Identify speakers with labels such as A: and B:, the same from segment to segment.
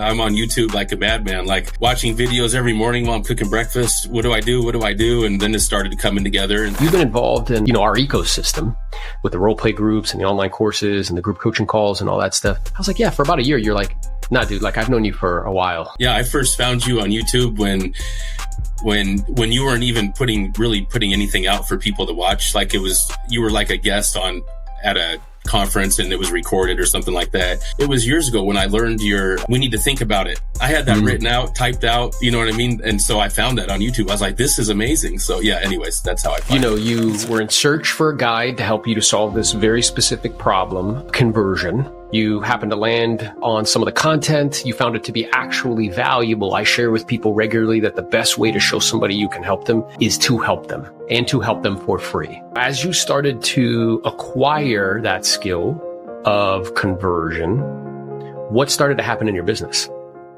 A: I'm on YouTube like a madman, like watching videos every morning while I'm cooking breakfast. What do I do? What do I do? And then it started coming together. And
B: you've been involved in, our ecosystem with the role play groups and the online courses and the group coaching calls and all that stuff. I was like, yeah, for about a year. You're like, nah, dude, like I've known you for a while.
A: Yeah, I first found you on YouTube when you weren't even putting anything out for people to watch. Like you were like a guest at a conference and it was recorded or something like that. It was years ago when I learned we need to think about it. I had that written out, typed out, you know what I mean? And so I found that on YouTube. I was like, this is amazing. So yeah, anyways, that's how I found it.
B: You were in search for a guide to help you to solve this very specific problem, conversion. You happened to land on some of the content. You found it to be actually valuable. I share with people regularly that the best way to show somebody you can help them is to help them and to help them for free. As you started to acquire that skill of conversion, what started to happen in your business?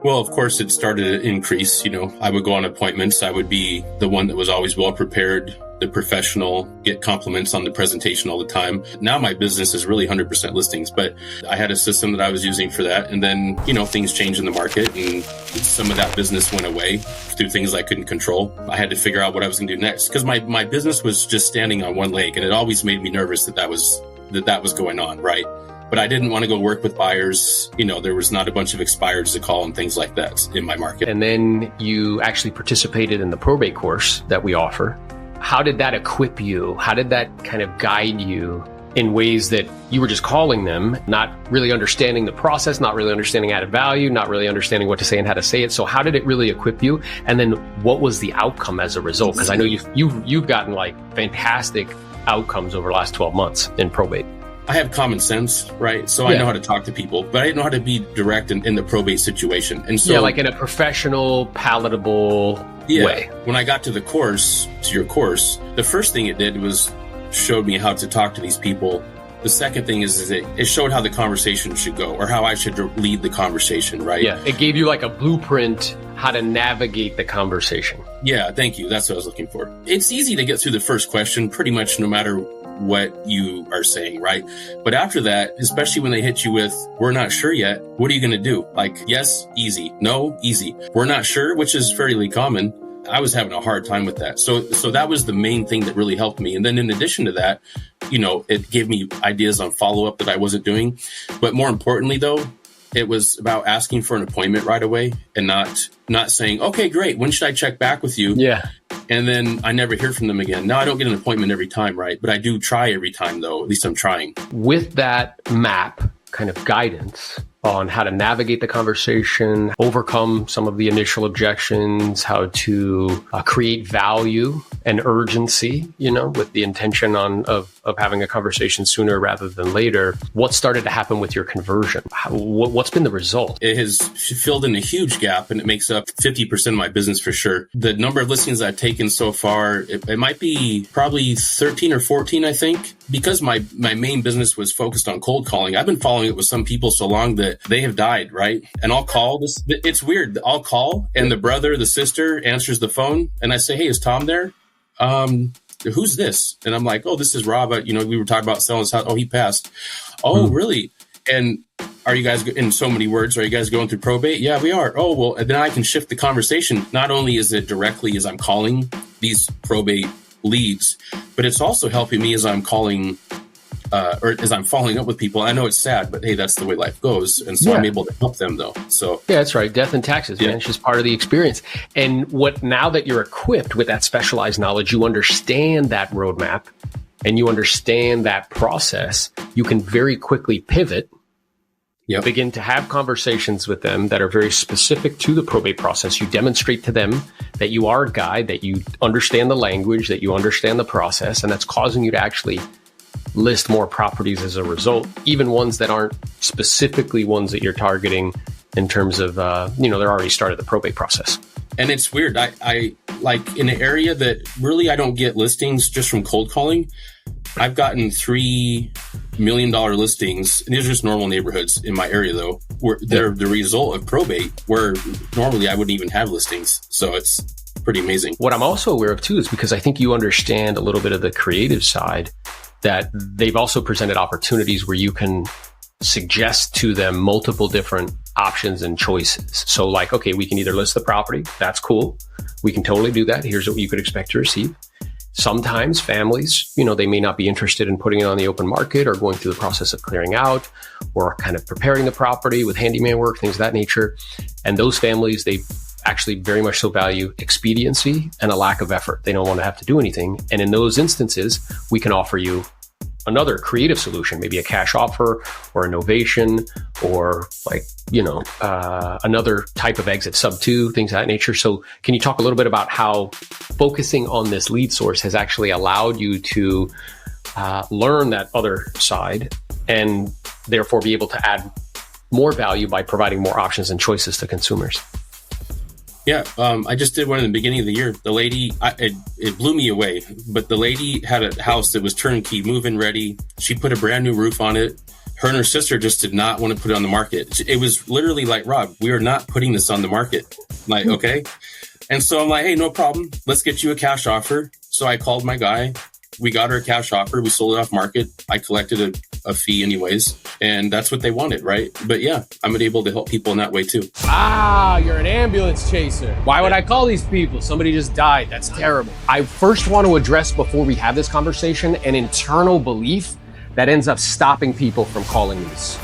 A: Well, of course, it started to increase. I would go on appointments. I would be the one that was always well prepared, the professional, get compliments on the presentation all the time. Now my business is really 100% listings, but I had a system that I was using for that. And then, things changed in the market and some of that business went away through things I couldn't control. I had to figure out what I was going to do next because my business was just standing on one leg and it always made me nervous that was going on, right? But I didn't want to go work with buyers. There was not a bunch of expireds to call and things like that in my market.
B: And then you actually participated in the probate course that we offer. How did that equip you? How did that kind of guide you in ways that you were just calling them, not really understanding the process, not really understanding added value, not really understanding what to say and how to say it? So how did it really equip you? And then what was the outcome as a result? Because I know you've gotten like fantastic outcomes over the last 12 months in probate.
A: I have common sense, right? So I know how to talk to people, but I didn't know how to be direct in the probate situation. And so,
B: like in a professional, palatable way.
A: When I got to your course, the first thing it did was showed me how to talk to these people. The second thing is it showed how the conversation should go or how I should lead the conversation, right?
B: Yeah, it gave you like a blueprint how to navigate the conversation.
A: Yeah, thank you. That's what I was looking for. It's easy to get through the first question pretty much no matter what you are saying, right? But after that, especially when they hit you with, we're not sure yet, what are you going to do? Like, yes, easy. No, easy. We're not sure, which is fairly common. I was having a hard time with that. So that was the main thing that really helped me. And then in addition to that, it gave me ideas on follow-up that I wasn't doing. But more importantly, though, it was about asking for an appointment right away and not saying, okay, great. When should I check back with you?
B: Yeah.
A: And then I never hear from them again. Now, I don't get an appointment every time, right? But I do try every time, though. At least I'm trying.
B: With that map kind of guidance on how to navigate the conversation, overcome some of the initial objections, how to create value and urgency, with the intention of having a conversation sooner rather than later. What started to happen with your conversion? What's been the result?
A: It has filled in a huge gap and it makes up 50% of my business for sure. The number of listings I've taken so far, it might be probably 13 or 14, I think. Because my main business was focused on cold calling, I've been following it with some people so long that they have died, right? And I'll call it's weird. I'll call and the brother, the sister answers the phone and I say, hey, is Tom there? Who's this? And I'm like, oh, this is Rob. We were talking about selling his house. Oh, he passed. Oh, really? And are you guys, in so many words, are you guys going through probate? Yeah, we are. Oh, well, and then I can shift the conversation. Not only is it directly as I'm calling these probate leads, but it's also helping me as I'm calling or as I'm following up with people. I know it's sad, but hey, that's the way life goes. And so I'm able to help them though. So
B: yeah, that's right. Death and taxes, man. It's just part of the experience. And now that you're equipped with that specialized knowledge, you understand that roadmap and you understand that process, you can very quickly pivot, begin to have conversations with them that are very specific to the probate process. You demonstrate to them that you are a guide, that you understand the language, that you understand the process, and that's causing you to actually list more properties as a result, even ones that aren't specifically ones that you're targeting in terms of, they're already started the probate process.
A: And it's weird. I like in an area that really I don't get listings just from cold calling. I've gotten $3 million listings. And these are just normal neighborhoods in my area, though, where they're the result of probate, where normally I wouldn't even have listings. So it's pretty amazing.
B: What I'm also aware of, too, is because I think you understand a little bit of the creative side, that they've also presented opportunities where you can suggest to them multiple different options and choices. So like, okay, we can either list the property. That's cool. We can totally do that. Here's what you could expect to receive. Sometimes families, they may not be interested in putting it on the open market or going through the process of clearing out or kind of preparing the property with handyman work, things of that nature. And those families, they actually very much so value expediency and a lack of effort. They don't want to have to do anything. And in those instances, we can offer you another creative solution, maybe a cash offer or a novation or another type of exit, sub 2, things of that nature. So can you talk a little bit about how focusing on this lead source has actually allowed you to learn that other side and therefore be able to add more value by providing more options and choices to consumers?
A: Yeah, I just did one in the beginning of the year. The lady, it blew me away, but the lady had a house that was turnkey, move-in ready. She put a brand new roof on it. Her and her sister just did not want to put it on the market. It was literally like, Rob, we are not putting this on the market. Like, okay. And so I'm like, hey, no problem. Let's get you a cash offer. So I called my guy. We got her a cash offer. We sold it off market. I collected a fee anyways. And that's what they wanted, right? But yeah, I'm able to help people in that way too.
C: Ah, you're an ambulance chaser. Why would I call these people? Somebody just died. That's terrible. I first want to address, before we have this conversation, an internal belief that ends up stopping people from calling these.